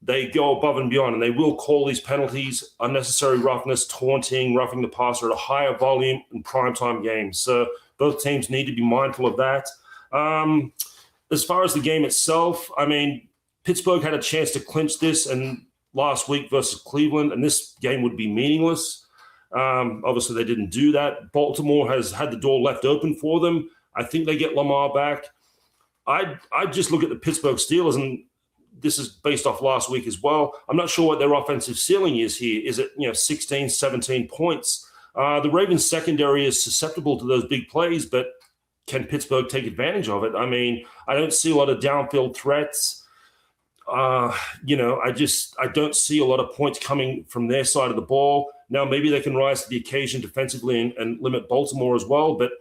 they go above and beyond. And they will call these penalties unnecessary roughness, taunting, roughing the passer at a higher volume in primetime games. So both teams need to be mindful of that. As far as the game itself, I mean, Pittsburgh had a chance to clinch this and last week versus Cleveland, and this game would be meaningless. Obviously, they didn't do that. Baltimore has had the door left open for them. I think they get Lamar back. I just look at the Pittsburgh Steelers, and this is based off last week as well. I'm not sure what their offensive ceiling is here. Is it 16, 17 points? The Ravens secondary is susceptible to those big plays, but can Pittsburgh take advantage of it? I mean, I don't see a lot of downfield threats. I don't see a lot of points coming from their side of the ball. Now, maybe they can rise to the occasion defensively and limit Baltimore as well. But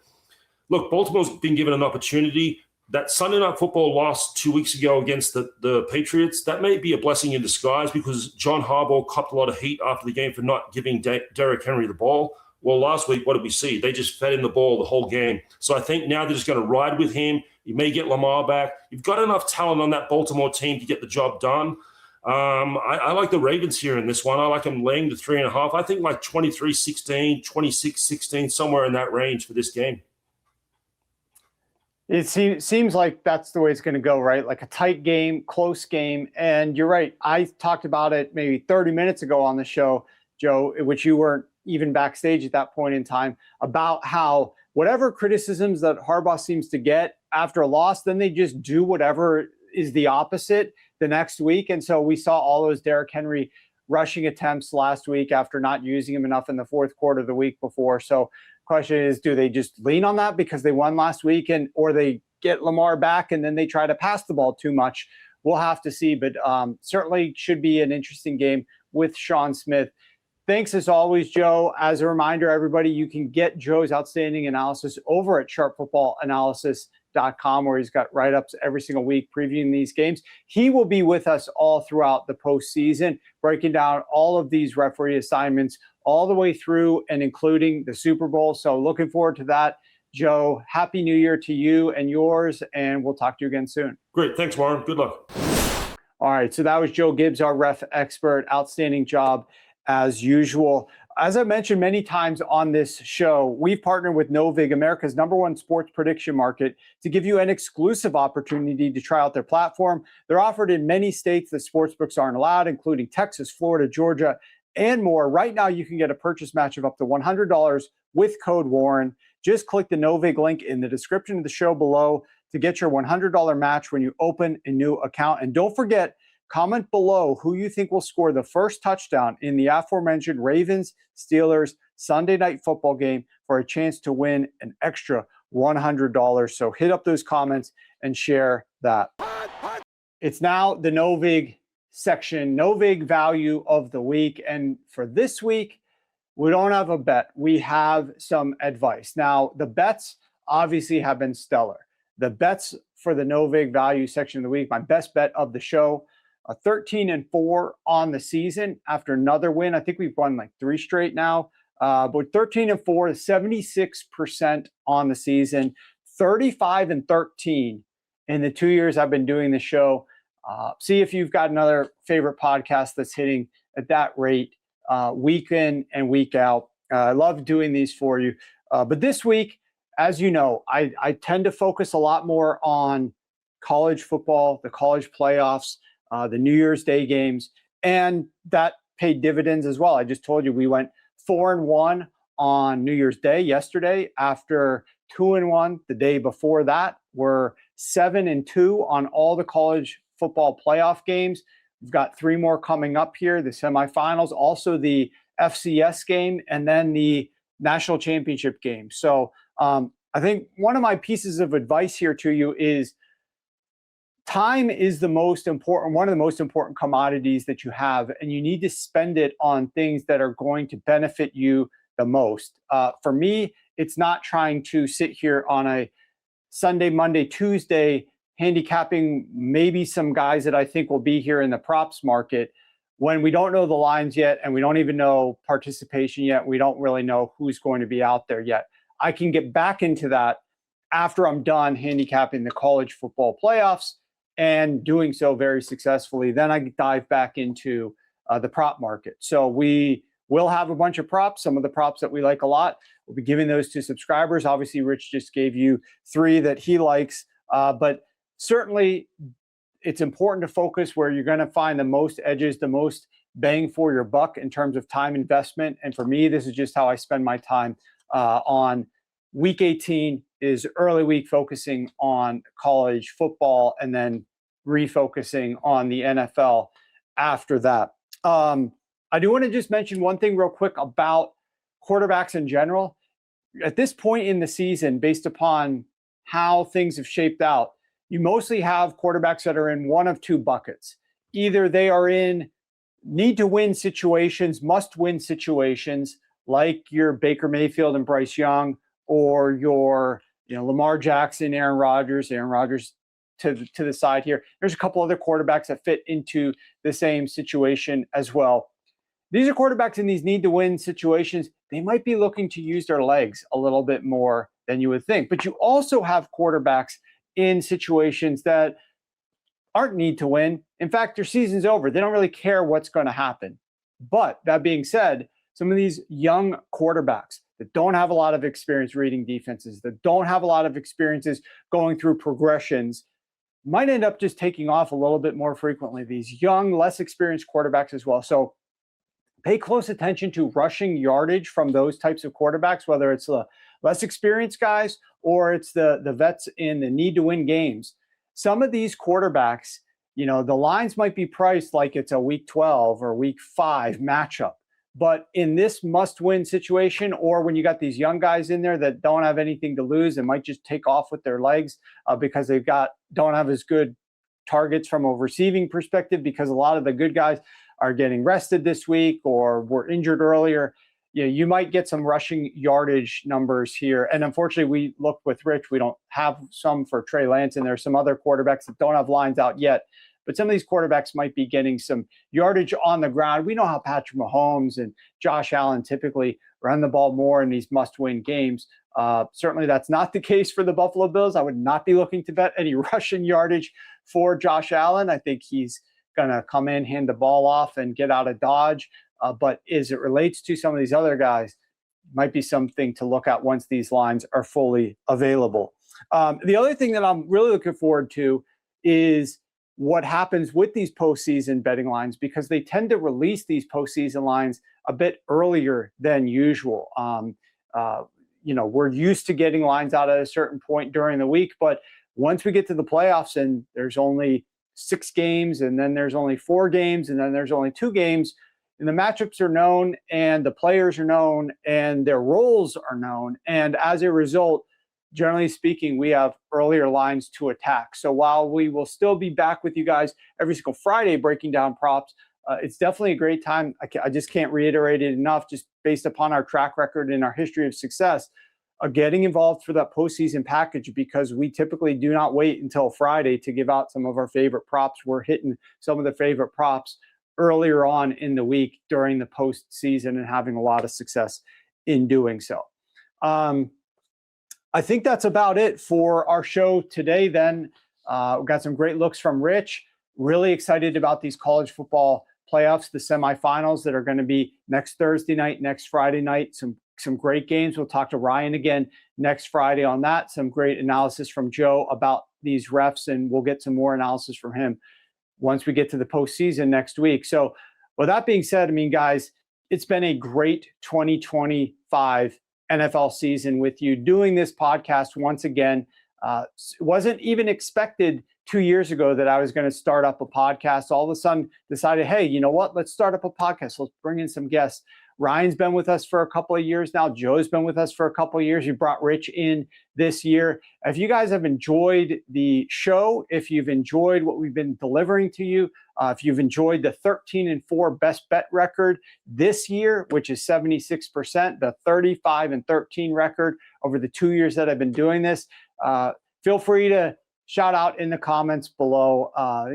look, Baltimore's been given an opportunity. That Sunday Night Football loss 2 weeks ago against the Patriots, that may be a blessing in disguise because John Harbaugh copped a lot of heat after the game for not giving Derrick Henry the ball. Well, last week, what did we see? They just fed him the ball the whole game. So I think now they're just going to ride with him. You may get Lamar back. You've got enough talent on that Baltimore team to get the job done. I like the Ravens here in this one. I like them laying the 3.5. I think like 23-16, 26-16, somewhere in that range for this game. It seems like that's the way it's going to go, right? Like a tight game, close game. And you're right. I talked about it maybe 30 minutes ago on the show, Joe, which you weren't even backstage at that point in time, about how whatever criticisms that Harbaugh seems to get after a loss, then they just do whatever is the opposite the next week. And so we saw all those Derrick Henry rushing attempts last week after not using him enough in the fourth quarter the week before. So question is, do they just lean on that because they won last week, or they get Lamar back and then they try to pass the ball too much? We'll have to see, but certainly should be an interesting game with Sean Smith. Thanks as always, Joe. As a reminder, everybody, you can get Joe's outstanding analysis over at sharpfootballanalysis.com, where he's got write-ups every single week previewing these games. He will be with us all throughout the postseason, breaking down all of these referee assignments all the way through and including the Super Bowl. So looking forward to that. Joe, Happy New Year to you and yours, and we'll talk to you again soon. Great. Thanks, Warren. Good luck. All right, so that was Joe Gibbs, our ref expert. Outstanding job as usual. As I mentioned many times on this show, we've partnered with Novig, America's #1 sports prediction market, to give you an exclusive opportunity to try out their platform. They're offered in many states that sportsbooks aren't allowed, including Texas, Florida, Georgia, and more. Right now, you can get a purchase match of up to $100 with code Warren. Just click the Novig link in the description of the show below to get your $100 match when you open a new account. And don't forget, comment below who you think will score the first touchdown in the aforementioned Ravens-Steelers Sunday Night Football game for a chance to win an extra $100. So hit up those comments and share that. It's now the Novig section, Novig value of the week. And for this week, we don't have a bet. We have some advice. Now, the bets obviously have been stellar. The bets for the Novig value section of the week, my best bet of the show, 13-4 on the season after another win. I think we've won like 3 straight now. But 13-4, 76% on the season, 35-13 in the 2 years I've been doing the show. See if you've got another favorite podcast that's hitting at that rate week in and week out. I love doing these for you. But this week, as you know, I tend to focus a lot more on college football, the college playoffs, the New Year's Day games, and that paid dividends as well. I just told you we went 4-1 on New Year's Day yesterday after 2-1 the day before that. We're 7-2 on all the college football playoff games. We've got 3 more coming up here, the semifinals, also the FCS game, and then the national championship game. So I think one of my pieces of advice here to you is time is the most important, one of the most important commodities that you have, and you need to spend it on things that are going to benefit you the most. For me, it's not trying to sit here on a Sunday, Monday, Tuesday, handicapping maybe some guys that I think will be here in the props market when we don't know the lines yet and we don't even know participation yet. We don't really know who's going to be out there yet. I can get back into that after I'm done handicapping the college football playoffs and doing so very successfully. Then I dive back into the prop market. So we will have a bunch of props, some of the props that we like a lot. We'll be giving those to subscribers. Obviously, Rich just gave you 3 that he likes, but certainly it's important to focus where you're going to find the most edges, the most bang for your buck in terms of time investment. And for me, this is just how I spend my time on week 18 is early week focusing on college football and then refocusing on the NFL after that. I do want to just mention one thing real quick about quarterbacks in general. At this point in the season, based upon how things have shaped out, you mostly have quarterbacks that are in one of 2 buckets. Either they are in need to win situations, must win situations, like your Baker Mayfield and Bryce Young, or your Lamar Jackson, Aaron Rodgers to the side here. There's a couple other quarterbacks that fit into the same situation as well. These are quarterbacks in these need to win situations. They might be looking to use their legs a little bit more than you would think. But you also have quarterbacks in situations that aren't need to win. In fact, their season's over. They don't really care what's going to happen. But that being said, some of these young quarterbacks, that don't have a lot of experience reading defenses, that don't have a lot of experiences going through progressions, might end up just taking off a little bit more frequently. These young, less experienced quarterbacks as well. So pay close attention to rushing yardage from those types of quarterbacks, whether it's the less experienced guys or it's the vets in the need to win games. Some of these quarterbacks, the lines might be priced like it's a week 12 or week 5 matchup. But in this must-win situation, or when you got these young guys in there that don't have anything to lose and might just take off with their legs because don't have as good targets from a receiving perspective, because a lot of the good guys are getting rested this week or were injured earlier, you might get some rushing yardage numbers here. And unfortunately, we looked with Rich. We don't have some for Trey Lance, and there's some other quarterbacks that don't have lines out yet. But some of these quarterbacks might be getting some yardage on the ground. We know how Patrick Mahomes and Josh Allen typically run the ball more in these must-win games. Certainly that's not the case for the Buffalo Bills. I would not be looking to bet any rushing yardage for Josh Allen. I think he's going to come in, hand the ball off, and get out of Dodge. But as it relates to some of these other guys, might be something to look at once these lines are fully available. The other thing that I'm really looking forward to is what happens with these postseason betting lines, because they tend to release these postseason lines a bit earlier than usual. We're used to getting lines out at a certain point during the week, but once we get to the playoffs and there's only 6 games, and then there's only 4 games, and then there's only 2 games, and the matchups are known, and the players are known, and their roles are known. And as a result, generally speaking, we have earlier lines to attack. So while we will still be back with you guys every single Friday breaking down props, it's definitely a great time. I just can't reiterate it enough, just based upon our track record and our history of success, getting involved for that postseason package, because we typically do not wait until Friday to give out some of our favorite props. We're hitting some of the favorite props earlier on in the week during the postseason and having a lot of success in doing so. I think that's about it for our show today then. We've got some great looks from Rich. Really excited about these college football playoffs, the semifinals that are going to be next Thursday night, next Friday night. Some great games. We'll talk to Ryan again next Friday on that. Some great analysis from Joe about these refs, and we'll get some more analysis from him once we get to the postseason next week. So with that being said, guys, it's been a great 2025 NFL season with you doing this podcast once again. It wasn't even expected 2 years ago that I was going to start up a podcast. All of a sudden decided, hey, you know what? Let's start up a podcast. Let's bring in some guests. Ryan's been with us for a couple of years now. Joe's been with us for a couple of years. You brought Rich in this year. If you guys have enjoyed the show, if you've enjoyed what we've been delivering to you, if you've enjoyed the 13-4 best bet record this year, which is 76%, the 35-13 record over the 2 years that I've been doing this, feel free to shout out in the comments below.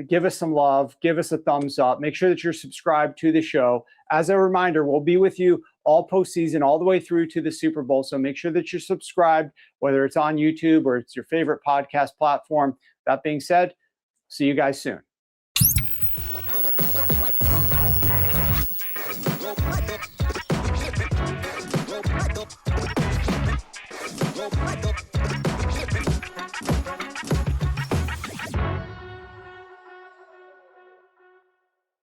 Give us some love. Give us a thumbs up. Make sure that you're subscribed to the show. As a reminder, we'll be with you all postseason, all the way through to the Super Bowl. So make sure that you're subscribed, whether it's on YouTube or it's your favorite podcast platform. That being said, see you guys soon.